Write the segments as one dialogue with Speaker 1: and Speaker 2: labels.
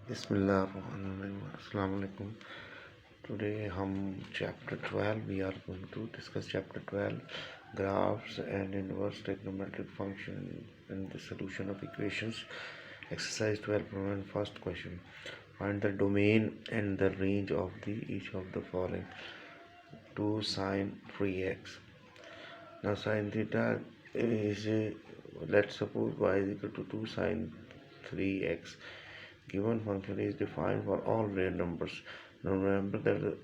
Speaker 1: Bismillahirrahmanirrahim. Today chapter 12 we are going to discuss chapter 12 graphs and inverse trigonometric function and the solution of equations. Exercise 12.1. First question: find the domain and the range of each of the following. 2 sine 3x. Now sine theta is let's suppose y is equal to 2 sine 3x. Given function is defined for all real numbers. Now remember that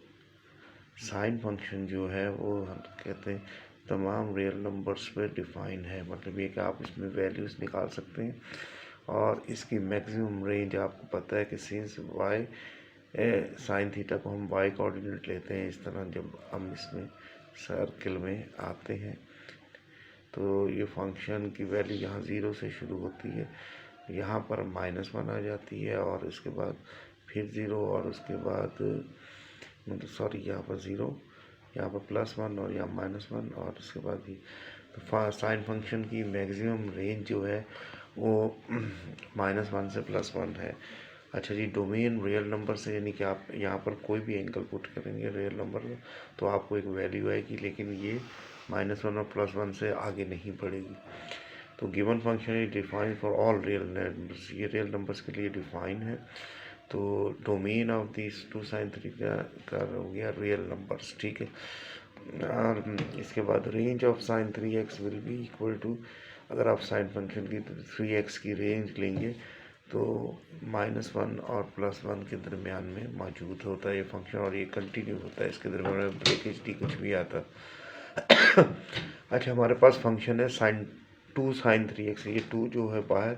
Speaker 1: sine function जो है वो हम कहते हैं तमाम real numbers पे define है, मतलब ये कि आप इसमें वैल्यूज़ निकाल सकते हैं और इसकी मैक्सिमम रेंज आपको पता है कि सिंस वाई साइन थीटा को हम वाई कोऑर्डिनेट लेते हैं। इस तरह जब हम इसमें सर्किल में आते हैं तो ये फंक्शन की वैल्यू यहाँ ज़ीरो से शुरू होती है, यहाँ पर -1 आ जाती है और इसके बाद फिर ज़ीरो और उसके बाद मतलब सॉरी यहाँ पर ज़ीरो, यहाँ पर +1 और यहाँ -1 और उसके बाद ही तो साइन फंक्शन की मैक्सिमम रेंज जो है वो -1 से +1 है। अच्छा जी, डोमेन रियल नंबर से यानी कि आप यहाँ पर कोई भी एंगल पुट करेंगे रियल नंबर में तो आपको एक वैल्यू आएगी, लेकिन ये -1 और +1 से आगे नहीं बढ़ेगी। तो given function is define for all real numbers, ये रियल नंबर्स के लिए डिफाइन है। तो डोमेन ऑफ दिस 2 sin 3 का हो गया रियल नंबर्स, ठीक है। और इसके बाद range of sin 3x will be equal to, अगर आप साइन फंक्शन की 3x की रेंज लेंगे तो -1 और +1 के दरमियान में मौजूद होता है ये फंक्शन और ये कंटिन्यू होता है, इसके दरमियान में ब्रेकेज डी कुछ भी आता। अच्छा, हमारे पास फंक्शन है साइन 2 sin 3x, ये 2 जो है बाहर,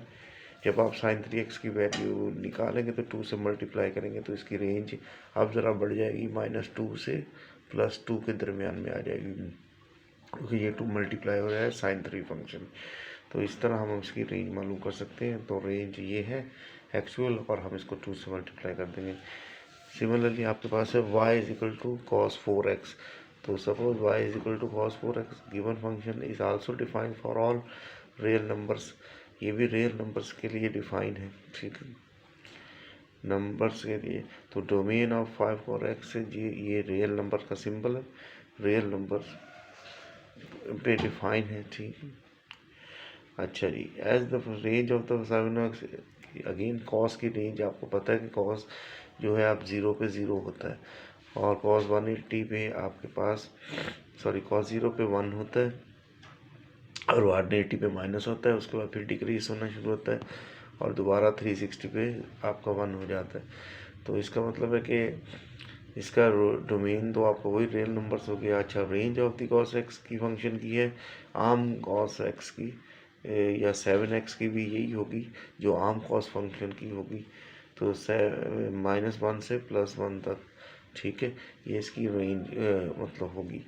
Speaker 1: जब आप sin 3x की वैल्यू निकालेंगे तो 2 से मल्टीप्लाई करेंगे तो इसकी रेंज अब ज़रा बढ़ जाएगी, -2 से +2 के दरमियान में आ जाएगी, क्योंकि ये 2 मल्टीप्लाई हो रहा है sin 3 फंक्शन। तो इस तरह हम इसकी रेंज मालूम कर सकते हैं। तो रेंज ये है एक्चुअल और हम इसको 2 से मल्टीप्लाई कर देंगे। सिमिलरली आपके पास है y is equal to cos 4x। तो suppose y is equal to cos 4x, given function is also defined for all real numbers, ये भी रियल नंबर्स के लिए डिफाइन है, ठीक है, नंबर्स के लिए। तो डोमेन ऑफ 5 और x है जी, ये रियल नंबर का सिंबल है, रियल नंबर्स पे डिफाइन है, ठीक है। अच्छा जी, as the range of the 7x, again cos की रेंज आपको पता है कि कॉस जो है आप 0 पे 0 होता है और कॉस 180 पे आपके पास कॉस 0 पे 1 होता है और 180 पे माइनस होता है, उसके बाद फिर डिक्रीज होना शुरू होता है और दोबारा 360 पे आपका 1 हो जाता है। तो इसका मतलब है कि इसका डोमेन तो आपको वही रियल नंबर्स हो गया। अच्छा, range of the cos x की फंक्शन की है, आम कॉस एक्स की या 7x की भी यही होगी जो आम कॉस फंक्शन की होगी, तो -1 से +1 तक, ठीक है, ये इसकी रेंज मतलब होगी।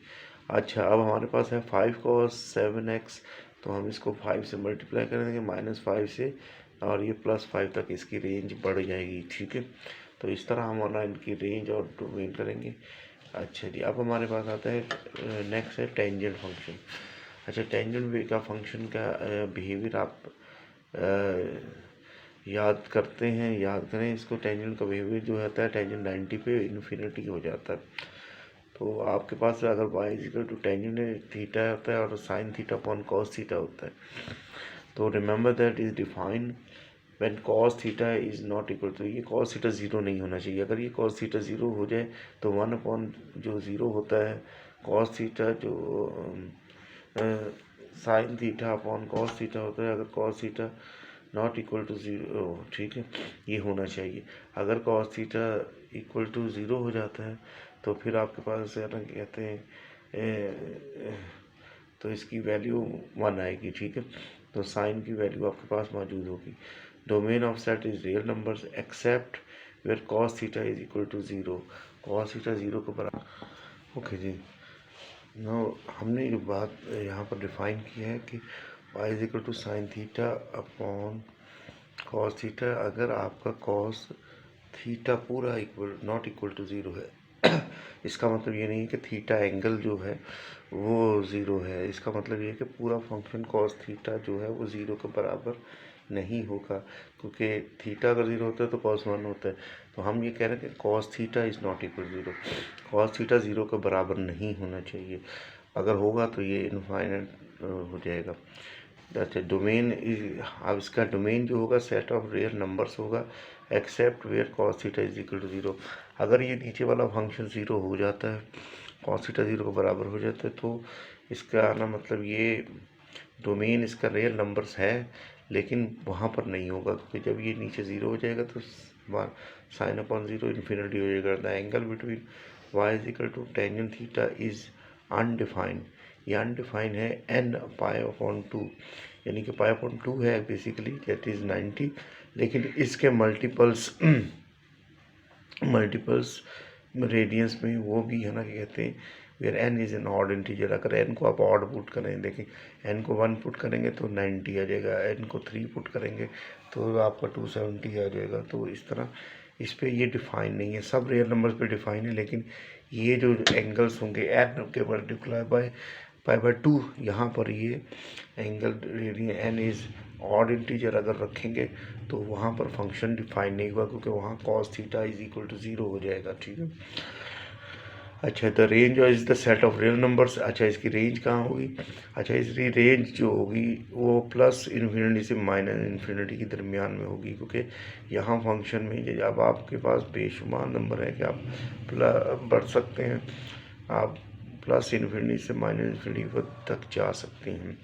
Speaker 1: अच्छा, अब हमारे पास है 5 cos 7x, तो हम इसको 5 से मल्टीप्लाई कर देंगे -5 से और ये +5 तक इसकी रेंज बढ़ जाएगी, ठीक है। तो इस तरह हम ऑनलाइन की रेंज और डोमेन करेंगे। अच्छा जी, अब हमारे पास आता है नेक्स्ट है टेंजेंट फंक्शन। अच्छा, टेंजेंट का फंक्शन का बिहेवियर आप याद करते हैं, याद करें इसको। टेंजेंट का बिहेवियर जो होता है, टेंजेंट 90 पे इन्फिनिटी हो जाता है। तो आपके पास अगर y equal to tangent theta होता है और sine theta upon cos theta होता है, तो remember that is define when cos theta is not equal to, ये कॉस थीटा 0 नहीं होना चाहिए। अगर ये कॉस थीटा 0 हो जाए तो 1 अपॉन जो 0 होता है कॉस थीटा जो sine theta upon cos theta होता है, अगर cos theta not equal to 0, ठीक है, ये होना चाहिए। अगर कॉस थीटा इक्वल टू 0 हो जाता है तो फिर आपके पास कहते हैं तो इसकी वैल्यू 1 आएगी, ठीक है। तो साइन की वैल्यू आपके पास मौजूद होगी। Domain of set is real numbers except where cos theta is equal to 0, cos theta 0 के बराबर। ओके जी, नो हमने जो बात यहाँ पर डिफाइन की है कि y is equal to sine theta upon cos theta, अगर आपका कॉस थीटा पूरा इक्वल नॉट इक्वल टू 0 है इसका मतलब ये नहीं है कि थीटा एंगल जो है वो 0 है, इसका मतलब ये है कि पूरा फंक्शन कॉस थीटा जो है वो 0 के बराबर नहीं होगा, क्योंकि थीटा अगर 0 होता है तो कॉस 1 होता है। तो हम ये कह रहे हैं कि cos theta is not equal to 0, cos theta 0 के बराबर नहीं होना चाहिए। अगर होगा तो ये इनफाइनाइट हो जाएगा। अच्छा, डोमेन अब इसका डोमेन जो होगा सेट ऑफ रियल नंबर्स होगा except where cos theta is equal to 0। अगर ये नीचे वाला फंक्शन 0 हो जाता है, कॉस थीटा 0 के बराबर हो जाता है, तो इसका आना मतलब ये डोमेन इसका रियल नंबर्स है, लेकिन वहाँ पर नहीं होगा, क्योंकि जब ये नीचे 0 हो जाएगा तो साइन अपॉन 0 इन्फिनिटी हो जाएगा। The angle between y is equal to tangent theta is undefined. ये अनडिफाइंड है n पाई अपॉन 2, यानी कि पाई अपॉन 2 है बेसिकली, दैट इज़ 90, लेकिन इसके मल्टीपल्स रेडियंस में वो भी है ना, क्या कहते हैं, where n is an odd integer. अगर n को आप ऑड पुट करें, देखें n को 1 पुट करेंगे तो 90 आ जाएगा, n को 3 पुट करेंगे तो आपका 270 आ जाएगा। तो इस तरह इस पर ये डिफाइन नहीं है, सब रियल नंबर्स पे डिफाइन है, लेकिन ये जो एंगल्स होंगे n के मल्टीप्लाई बाय पाई बाय 2, यहाँ पर ये angle n is odd integer अगर रखेंगे तो वहाँ पर फंक्शन डिफाइन नहीं हुआ, क्योंकि वहाँ cos theta is equal to 0 हो जाएगा। ठीक है। अच्छा, the range is the set of real numbers. अच्छा, इसकी रेंज कहाँ होगी? अच्छा, इसकी रेंज जो होगी वो प्लस इन्फिनिटी से माइनस इन्फिनिटी के दरमियान में होगी, क्योंकि यहाँ फंक्शन में जब आपके पास बेशुमार नंबर है कि आप बढ़ सकते हैं, आप प्लस इन्फिनिटी से माइनस इन्फिनिटी तक जा सकते हैं,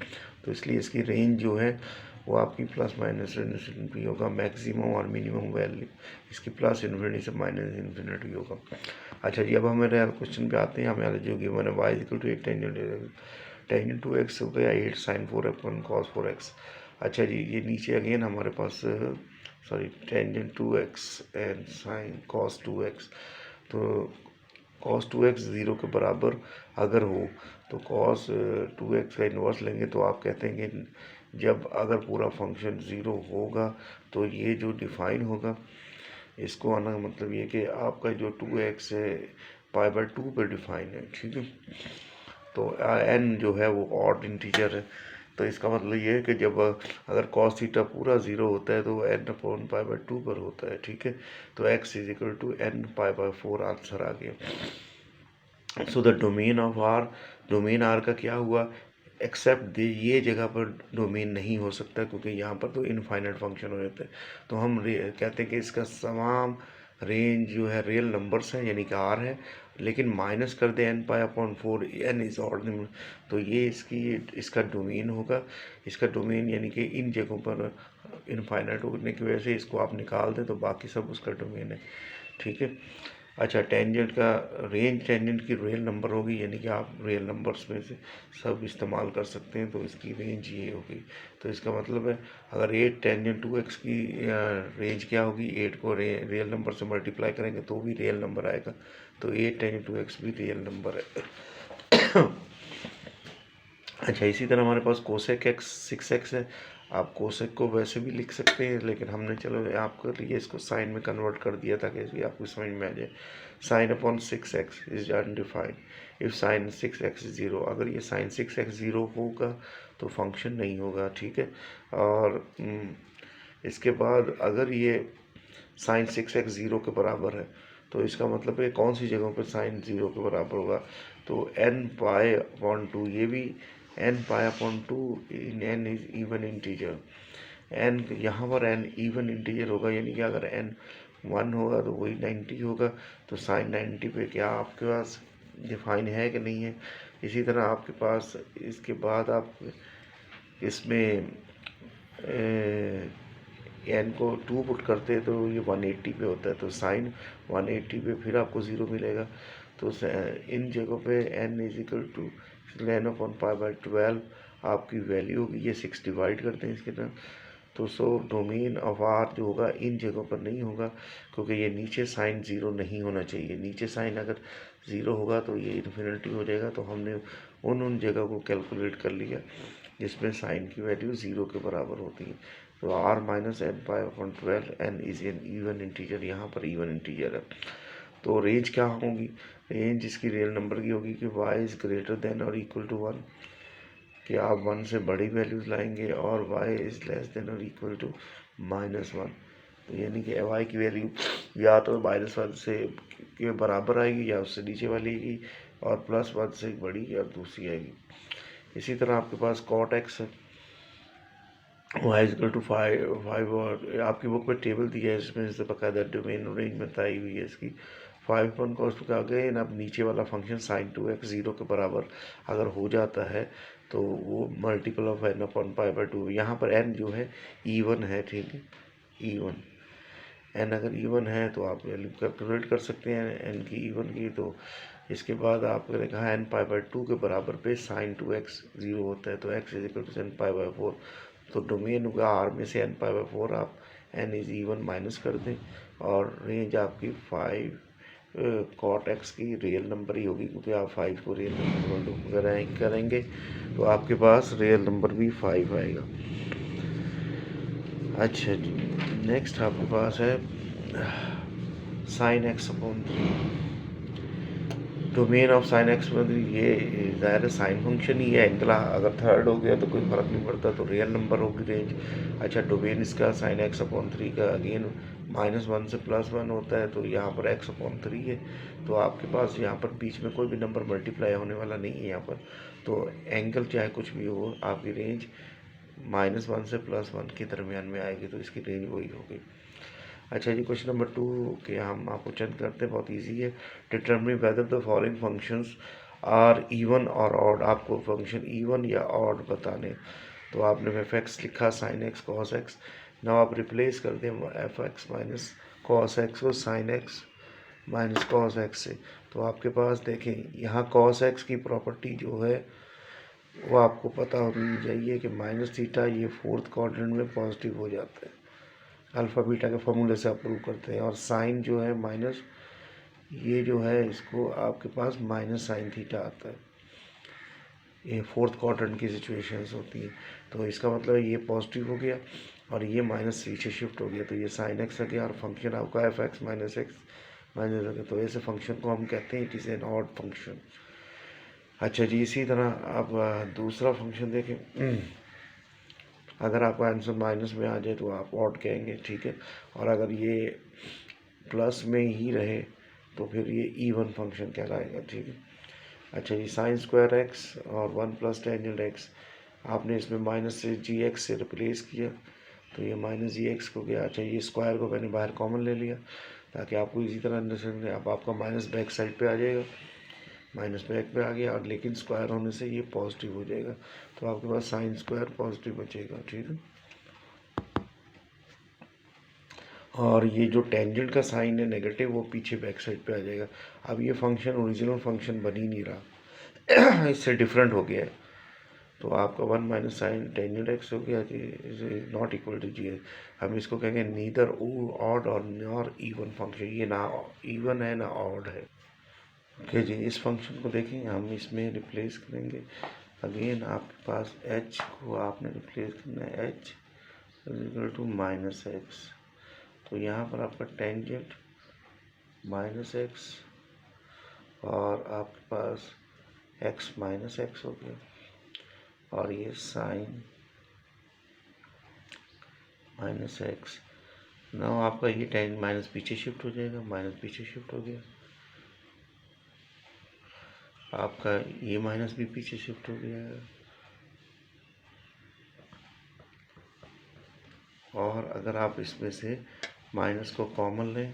Speaker 1: तो इसलिए इसकी रेंज जो है वो आपकी प्लस माइनस इन्फिनिटी होगा। मैक्सिमम और मिनिमम वैल्यू इसकी प्लस इन्फिनिटी से माइनस इन्फिनिटी होगा। अच्छा जी, अब हमारे क्वेश्चन पे आते हैं। हमारे जो गिवन है y equal to 8 tangent 2x हो गया 8 साइन 4 कॉस 4x। अच्छा जी, ये नीचे अगेन हमारे पास tangent 2x and sine cos 2x। तो कॉस 2x 0 के बराबर अगर हो तो कॉस 2x का इन्वर्स लेंगे, तो आप कहते हैं कि जब अगर पूरा फंक्शन 0 होगा तो ये जो डिफाइन होगा, इसको आना मतलब ये कि आपका जो 2x है पाई बाय 2 पे डिफाइन है। ठीक है। तो n जो है वो ऑड इंटीजर है, तो इसका मतलब ये है कि जब अगर कॉस थीटा पूरा 0 होता है तो n अपॉन पाई बाय 2 पर होता है। ठीक है। तो x is equal to n pi by 4 answer आ गया। सो द डोमेन आर का क्या हुआ, एक्सेप्ट ये जगह पर डोमेन नहीं हो सकता, क्योंकि यहाँ पर तो इनफाइनाइट फंक्शन हो जाता है। तो हम कहते हैं कि इसका तमाम रेंज जो है रियल नंबर्स हैं, यानी कि आर है, लेकिन माइनस कर दे n pi upon 4, n is odd number, तो ये इसका डोमेन होगा। इसका डोमेन यानी कि इन जगहों पर इनफाइनाइट होने की वजह से इसको आप निकाल दें तो बाकी सब उसका डोमेन है। ठीक है। अच्छा, टेंजेंट का रेंज टेंजेंट की रियल नंबर होगी, यानी कि आप रियल नंबर्स में से सब इस्तेमाल कर सकते हैं, तो इसकी रेंज ये होगी। तो इसका मतलब है अगर 8 टेंजेंट 2x की रेंज क्या होगी, 8 को रियल नंबर से मल्टीप्लाई करेंगे तो भी रियल नंबर आएगा, तो 8 टेंजेंट 2x भी रियल नंबर है। अच्छा, इसी तरह हमारे पास कोसेक x 6x है। आप कोसेक को वैसे भी लिख सकते हैं, लेकिन हमने चलो आपके लिए इसको साइन में कन्वर्ट कर दिया ताकि इसलिए आपको समझ में आ जाए। Sine upon 6x is undefined if sine 6x 0। अगर ये साइन 6x 0 होगा तो फंक्शन नहीं होगा। ठीक है। और इसके बाद अगर ये साइन 6x 0 के बराबर है तो इसका मतलब है कौन सी जगहों पर साइन 0 के बराबर होगा, तो n पाई अपॉन 2, ये भी n pi upon 2 in n is even integer. n यहाँ पर n इवन इंटीजर होगा, यानी कि अगर n 1 होगा तो वही 90 होगा, तो साइन 90 पे क्या आपके पास डिफाइन है कि नहीं है। इसी तरह आपके पास इसके बाद आप इसमें n को 2 पुट करते हैं तो ये 180 पे होता है, तो साइन 180 पे फिर आपको 0 मिलेगा। तो इन जगहों पे n is equal to n upon pi by 12 आपकी वैल्यू होगी। ये 6 डिवाइड करते हैं इसके तरफ, तो डोमेन ऑफ आर जो होगा इन जगहों पर नहीं होगा, क्योंकि ये नीचे साइन 0 नहीं होना चाहिए। नीचे साइन अगर 0 होगा तो ये इन्फिनिटी हो जाएगा। तो हमने उन जगह को कैलकुलेट कर लिया जिसमें साइन की वैल्यू 0 के बराबर होती है। तो r minus n pi upon 12, n is an even integer, यहाँ पर इवन इंटीजर है। तो रेंज क्या होगी, रेंज इसकी रियल नंबर की होगी कि y इज ग्रेटर देन और इक्वल टू 1, कि आप 1 से बड़ी वैल्यूज़ लाएंगे और y इज़ लेस देन और इक्वल टू -1। तो यानी कि y की वैल्यू या तो -1 से के बराबर आएगी या उससे नीचे वाली आएगी, और +1 से बड़ी या दूसरी आएगी। इसी तरह आपके पास cot x है, y इक्वल टू 5, और आपकी बुक में टेबल दिया है इसमें से बकायदा डोमेन रेंज में बताई हुई है इसकी। 5 cos का आगे अब नीचे वाला फंक्शन sin 2x 0 के बराबर अगर हो जाता है तो वो multiple of n upon pi by 2। यहाँ पर n जो है E1 है, ठीक है, E1 n अगर E1 है तो आप वैल्यू कैलकुलेट कर सकते हैं n की E1 की। तो इसके बाद आपने कहा n पाई बाई 2 के बराबर पे sin 2x 0 होता है, तो x is equal to n pi by 4। तो डोमेन होगा R में से n पाई बाई 4 आप n इज E1 माइनस कर दें, और रेंज आपकी 5 cot x की रियल नंबर ही होगी, क्योंकि आप 5 को रियल नंबर करेंगे तो आपके पास रियल नंबर भी 5 आएगा। अच्छा जी, नेक्स्ट आपके पास है sin x upon 3। Domain of sin x मतलब ये ज़ाहिर है साइन फंक्शन ही है, एंगल अगर थर्ड हो गया तो कोई फ़र्क नहीं पड़ता, तो रियल नंबर होगी रेंज। अच्छा, डोमेन इसका sin x अपॉन 3 का अगेन -1 से +1 होता है, तो यहाँ पर x अपॉन 3 है, तो आपके पास यहाँ पर बीच में कोई भी नंबर मल्टीप्लाई होने वाला नहीं है यहाँ पर। तो एंगल चाहे कुछ भी हो, आपकी रेंज -1 से +1 के दरमियान में आएगी, तो इसकी रेंज वही होगी। अच्छा जी, क्वेश्चन नंबर 2 के हम आपको चेक करते हैं, बहुत इजी है। Determine whether the following functions are even और ऑड। आपको फंक्शन इवन या ऑड बताने, तो आपने एफ एक्स लिखा sine x cos x. Now आप रिप्लेस कर दें f x minus cos x को sine x minus cos x से। तो आपके पास देखें यहाँ कॉस एक्स की प्रॉपर्टी जो है वो आपको पता होनी चाहिए कि माइनस थीटा ये फोर्थ क्वाड्रेंट में पॉजिटिव हो जाता है, अल्फ़ा बीटा के फॉर्मूले से आप प्रूव करते हैं। और साइन जो है माइनस, ये जो है इसको आपके पास माइनस साइन थीटा आता है, ये फोर्थ क्वाड्रेंट की सिचुएशंस होती है। तो इसका मतलब ये पॉजिटिव हो गया और ये माइनस सी से शिफ्ट हो गया, तो ये साइन एक्स आ गया, और फंक्शन आपका f x minus x minus आ गया। तो ऐसे फंक्शन को हम कहते हैं it is an odd function. अच्छा जी, इसी तरह आप दूसरा फंक्शन देखें, अगर आपका आंसर माइनस में आ जाए तो आप ऑड कहेंगे, ठीक है, और अगर ये प्लस में ही रहे तो फिर ये इवन फंक्शन कहलाएगा, ठीक है। अच्छा जी, साइन स्क्वायर एक्स और 1 प्लस टेंजेंट एक्स, आपने इसमें माइनस से जी एक्स से रिप्लेस किया, तो ये माइनस जी एक्स को गया। अच्छा, ये स्क्वायर को मैंने बाहर कॉमन ले लिया ताकि आपको इसी तरह अंडरस्टैंड अब आपका माइनस बैक साइड पे आ जाएगा, माइनस बैक पे आ गया, और लेकिन स्क्वायर होने से ये पॉजिटिव हो जाएगा, तो आपके पास साइन स्क्वायर पॉजिटिव बचेगा, ठीक है। और ये जो टेंजेंट का साइन है नेगेटिव, वो पीछे बैक साइड पे आ जाएगा। अब ये फंक्शन ओरिजिनल फंक्शन बन ही नहीं रहा इससे डिफरेंट हो गया है, तो आपका 1 माइनस साइन टेंजेंट एक्स हो गया, इज नॉट इक्वल टू जी। हम इसको कहेंगे नीदर ऑड और नॉर इवन फंक्शन, ये ना इवन है ना ऑड है। ओके जी, इस फंक्शन को देखें, हम इसमें रिप्लेस करेंगे। अगेन आपके पास h को आपने रिप्लेस करना है, h is equal to minus x. तो यहाँ पर आपका टेंजेंट माइनस एक्स और आपके पास x माइनस एक्स हो गया, और ये साइन माइनस एक्स। ना आपका ये टेन माइनस पीछे शिफ्ट हो जाएगा, माइनस पीछे शिफ्ट हो गया, आपका ये माइनस भी पीछे शिफ्ट हो गया है, और अगर आप इसमें से माइनस को कॉमन लें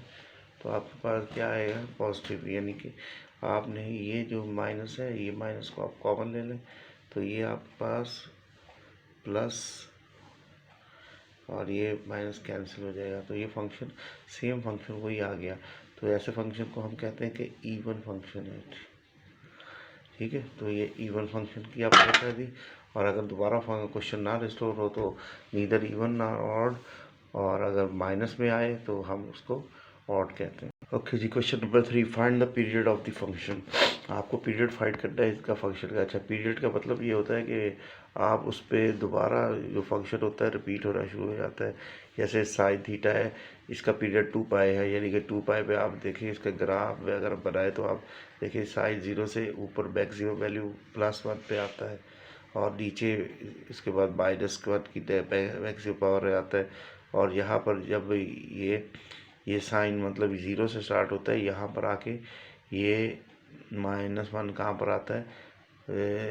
Speaker 1: तो आपके पास क्या आएगा, पॉजिटिव। यानी कि आपने ये जो माइनस है, ये माइनस को आप कॉमन ले लें तो ये आपके पास प्लस, और ये माइनस कैंसिल हो जाएगा, तो ये फंक्शन सेम फंक्शन वही आ गया। तो ऐसे फंक्शन को हम कहते हैं कि इवन फंक्शन है, ठीक है। तो ये इवन फंक्शन की आपको बता दी, और अगर दोबारा क्वेश्चन ना रिस्टोर हो तो नीदर इवन ना ऑड, और अगर माइनस में आए तो हम उसको ऑड कहते हैं। ओके जी, question number 3, find the period of the function. आपको पीरियड फाइंड करना है इसका फंक्शन का। अच्छा, पीरियड का मतलब ये होता है कि आप उस पर दोबारा जो फंक्शन होता है रिपीट होना शुरू हो जाता है। जैसे साइन थीटा है, इसका पीरियड 2 पाई है, यानी कि 2 पाई पे आप देखिए इसका ग्राफ में अगर बनाए तो आप देखिए साइन 0 से ऊपर बैक 0 वैल्यू +1 पे आता है, और नीचे इसके बाद माइनस के बाद की मैक्सिमम पावर आता है। और यहाँ पर जब ये साइन मतलब 0 से स्टार्ट होता है, यहाँ पर आके ये -1 कहाँ पर आता है,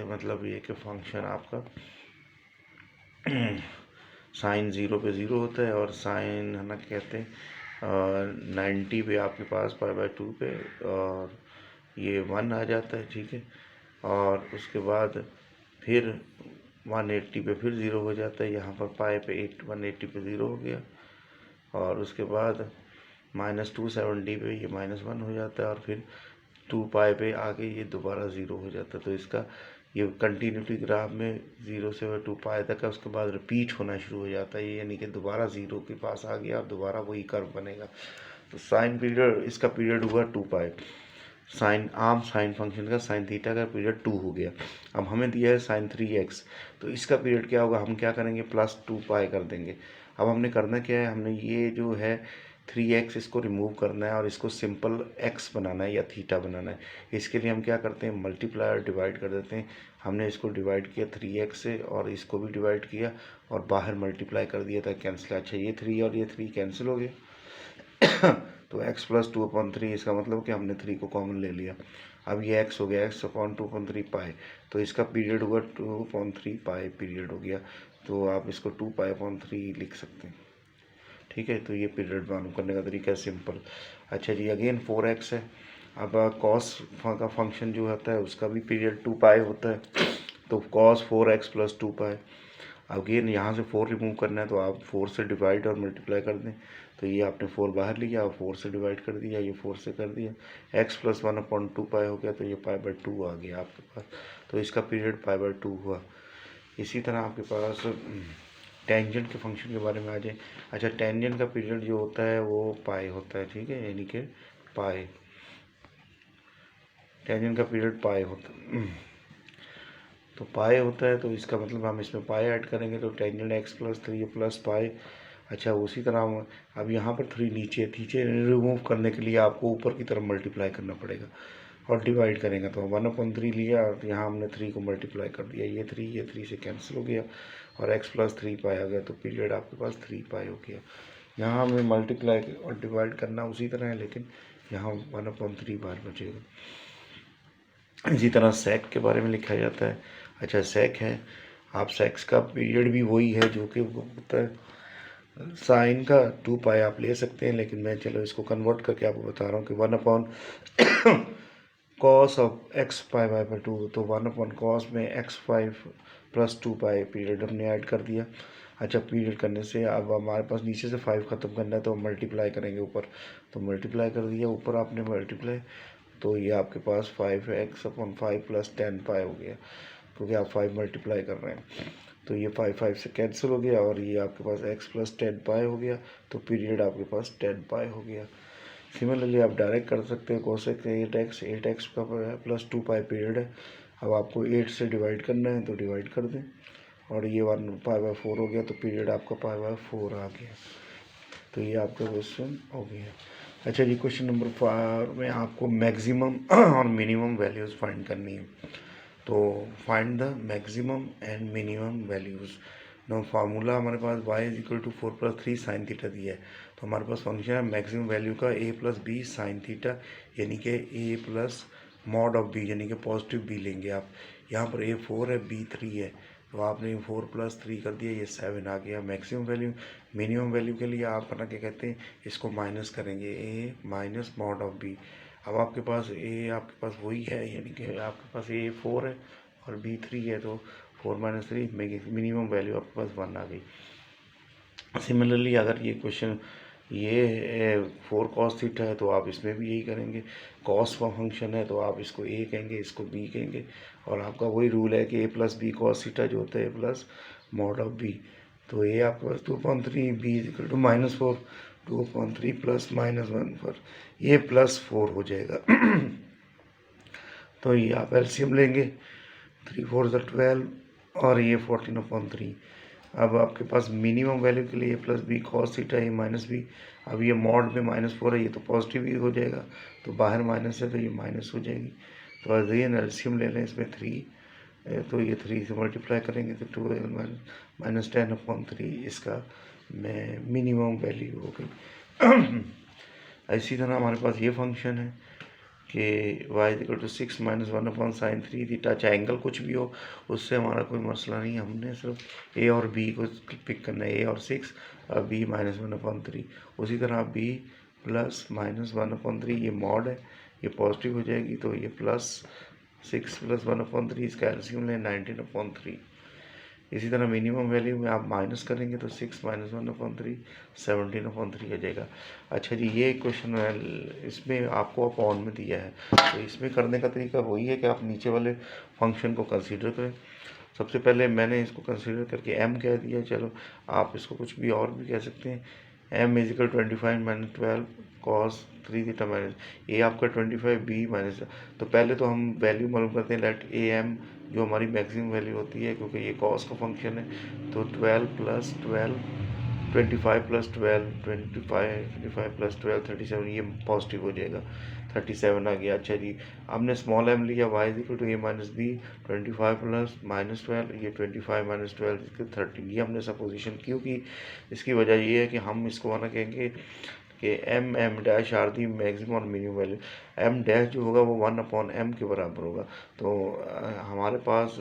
Speaker 1: मतलब ये कि फंक्शन आपका साइन 0 पे 0 होता है और साइन है ना कहते हैं 90 पे आपके पास π/2 पे और ये 1 आ जाता है, ठीक है। और उसके बाद फिर 180 पे फिर 0 हो जाता है, यहाँ पर पाई पे 180 पे 0 हो गया। और उसके बाद -270 पे ये -1 हो जाता है और फिर 2 पाई पे आके ये दोबारा 0 हो जाता है। तो इसका ये कंटिन्यूटी ग्राफ में 0 से 2 पाई तक है, उसके बाद रिपीट होना शुरू हो जाता है ये, यानी कि दोबारा 0 के पास आ गया और दोबारा वही कर्व बनेगा। तो साइन पीरियड, इसका पीरियड हुआ 2 पाई। साइन फंक्शन का साइन थीटा का पीरियड 2 हो गया। अब हमें दिया है साइन 3x, तो इसका पीरियड क्या होगा, हम क्या करेंगे +2 पाई कर देंगे। अब हमने करना क्या है, हमने ये जो है 3x इसको रिमूव करना है और इसको सिंपल x बनाना है या थीटा बनाना है। इसके लिए हम क्या करते हैं, मल्टीप्लाई और डिवाइड कर देते हैं। हमने इसको डिवाइड किया 3x से और इसको भी डिवाइड किया और बाहर मल्टीप्लाई कर दिया था, कैंसिल। अच्छा, ये 3 और ये 3 कैंसिल हो गए तो x + 2/3, इसका मतलब कि हमने 3 को कॉमन ले लिया। अब ये x हो गया x/2/3 पाई, तो इसका पीरियड हुआ 2/3 पाई पीरियड हो गया। तो आप इसको 2 पाई/3 लिख सकते हैं, ठीक है। तो ये पीरियड मालूम करने का तरीका है, सिंपल। अच्छा जी, अगेन 4x है। अब कॉस का फंक्शन जो होता है उसका भी पीरियड 2 पाई होता है, तो cos 4x + 2 पाई। अगेन यहाँ से 4 रिमूव करना है, तो आप 4 से डिवाइड और मल्टीप्लाई कर दें। तो ये आपने 4 बाहर लिया और 4 से डिवाइड कर दिया, ये 4 से कर दिया, x + 1/2 पाई हो गया, तो ये π/2 आ गया आपके पास। तो इसका पीरियड π/2 हुआ। इसी तरह आपके पास टेंजेंट के फंक्शन के बारे में आ जाए। अच्छा, टेंजेंट का पीरियड जो होता है वो पाई होता है, ठीक है, यानी कि पाई, टेंजेंट का पीरियड पाई होता है। तो पाई होता है, तो इसका मतलब हम इसमें पाई ऐड करेंगे तो टेंजेंट x + 3 + पाई। अच्छा, उसी तरह हम अब यहाँ पर 3 नीचे रिमूव करने के लिए आपको ऊपर की तरफ मल्टीप्लाई करना पड़ेगा और डिवाइड करेंगे, तो 1/3 लिया और यहाँ हमने 3 को मल्टीप्लाई कर दिया, ये 3 से कैंसिल हो गया और x + 3 पाई आ गया। तो पीरियड आपके पास 3 पाई हो गया। यहाँ हमें मल्टीप्लाई और डिवाइड करना उसी तरह है, लेकिन यहाँ 1/3 बार बचेगा। इसी तरह सेक के बारे में लिखा जाता है। अच्छा, सेक है, आप सेक्स का पीरियड भी वही है जो कि होता है साइन का 2 पाई आप ले सकते हैं, लेकिन मैं चलो इसको कन्वर्ट करके आपको बता रहा हूँ कि 1/cos ऑफ x π/2, तो 1/cos में x5 + 2 पाई पीरियड हमने ऐड कर दिया। अच्छा, पीरियड करने से अब हमारे पास नीचे से 5 ख़त्म करना है, तो हम मल्टीप्लाई करेंगे ऊपर, तो मल्टीप्लाई कर दिया ऊपर आपने मल्टीप्लाई, तो ये आपके पास 5x/5 + 10 पाई हो गया, क्योंकि आप 5 मल्टीप्लाई कर रहे हैं। तो ये 5 से कैंसिल हो गया और ये आपके पास x + 10 पाई हो गया, तो पीरियड आपके पास 10 पाई हो गया। सिमिलरली आप डायरेक्ट कर सकते हैं, cosec 8x का + 2 पाई पीरियड है। अब आपको 8 से डिवाइड करना है, तो डिवाइड कर दें और ये 1 π/4 हो गया, तो पीरियड आपका π/4 आ गया। तो ये आपका क्वेश्चन हो गया। अच्छा जी, क्वेश्चन नंबर 4 में आपको मैक्सिमम और मिनिमम वैल्यूज़ फाइंड करनी है। तो find the maximum and minimum values. No formula हमारे पास y = 4 + 3 sin थीटा दिया है, तो हमारे पास फंक्शन है मैक्सिमम वैल्यू का a + b sin थीटा, यानी कि a + mod ऑफ b, यानी कि पॉजिटिव b लेंगे आप। यहाँ पर a 4 है, b 3 है, तो आपने 4 + 3 कर दिया, ये 7 आ गया मैक्सिमम वैल्यू। मिनिमम वैल्यू के लिए आप अपना क्या कहते हैं, इसको माइनस करेंगे, a - mod ऑफ b। अब आपके पास आपके पास वही है, यानी कि आपके पास a 4 है और b 3 है, तो 4 - 3 मिनिमम वैल्यू आपके पास 1 आ गई। सिमिलरली अगर ये क्वेश्चन ये 4 cos थीटा है, तो आप इसमें भी यही करेंगे। cos का फंक्शन है, तो आप इसको a कहेंगे, इसको b कहेंगे, और आपका वही रूल है कि a + b cos थीटा जो होता है a + mod ऑफ b। तो a आपके पास 2/3, b = -4, 2/3 + -1 पर ये +4 हो जाएगा। तो ये आप एलसीएम लेंगे, 3 × 4 = 12 और ये 14/3। अब आपके पास मिनिमम वैल्यू के लिए a + b cos theta a - b। अब ये मॉड में -4 है, ये तो पॉजिटिव ही हो जाएगा, तो बाहर माइनस है तो ये माइनस हो जाएगी। तो अगेन एलसीएम ले लें इसमें 3 तो ये 3 से मल्टीप्लाई करेंगे तो 12 माइनस 10/3 इसका मिनिमम वैल्यू हो गई। इसी तरह हमारे पास ये फंक्शन है कि y=6 - 1/sin3 थीटा, चाहे एंगल कुछ भी हो, उससे हमारा कोई मसला नहीं, हमने सिर्फ a और b को पिक करना है, a और 6 और b -1/3। उसी तरह b + -1/3 ये मॉड है, ये पॉजिटिव हो जाएगी, तो ये +6 + 1/3 इसका एलसीएम लें 19/3। इसी तरह मिनिमम वैल्यू में आप माइनस करेंगे तो 6 - 1/3 17/3 हो जाएगा। अच्छा जी, ये क्वेश्चन इसमें आपको अपॉन में दिया है, तो इसमें करने का तरीका वही है कि आप नीचे वाले फंक्शन को कंसीडर करें। सबसे पहले मैंने इसको कंसीडर करके m कह दिया, चलो आप इसको कुछ भी और भी कह सकते हैं। m = 25 - 12 cos 3 थीटा माइनस ए आपका 25 b माइनस, तो पहले तो हम वैल्यू मालूम करते हैं, लेट ए एम जो हमारी मैक्सिमम वैल्यू होती है, क्योंकि ये कॉस का फंक्शन है, तो 12 + 12 25 + 12 25 + 12 37, ये पॉजिटिव हो जाएगा, 37 आ गया। अच्छा जी, हमने स्मॉल m लिया, y = a - b 25 + -12, ये 25 - 12 13, ये हमने सपोजिशन क्यों की, इसकी वजह ये है कि हम इसको आना कहेंगे कि m आर दी मैक्सिमम और मिनिमम वैल्यू। m' जो होगा वो 1/m के बराबर होगा। तो हमारे पास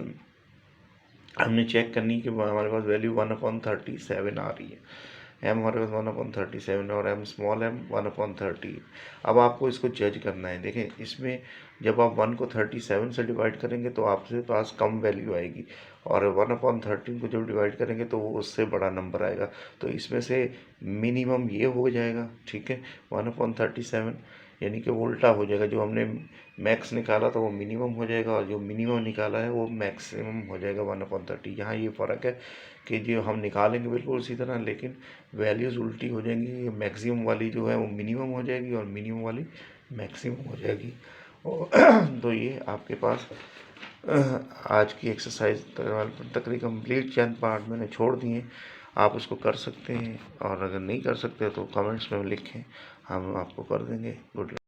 Speaker 1: हमने चेक करनी कि हमारे पास वैल्यू 1/37 आ रही है, m हमारे पास 1/37 और m स्मॉल m 1/30। अब आपको इसको जज करना है। देखें, इसमें जब आप 1 को 37 से डिवाइड करेंगे तो आपके पास कम वैल्यू आएगी, और 1/13 को जब डिवाइड करेंगे तो वो उससे बड़ा नंबर आएगा। तो इसमें से मिनिमम ये हो जाएगा, ठीक है, 1/37, यानी कि उल्टा हो जाएगा। जो हमने मैक्स निकाला तो वो मिनिमम हो जाएगा, और जो मिनिमम निकाला है वो मैक्सिमम हो जाएगा 1/30। यहाँ ये फ़र्क है कि जो हम निकालेंगे बिल्कुल उसी तरह, लेकिन वैल्यूज़ उल्टी हो जाएंगी। मैक्सिमम वाली जो है वो मिनिमम हो जाएगी और मिनिमम वाली मैक्सिमम हो जाएगी। और तो ये आपके पास आज की एक्सरसाइज तकरीबन कंप्लीट, चंद पार्ट मैंने छोड़ दिए, आप उसको कर सकते हैं, और अगर नहीं कर सकते तो कमेंट्स में लिखें, हम आपको कर देंगे। Good luck.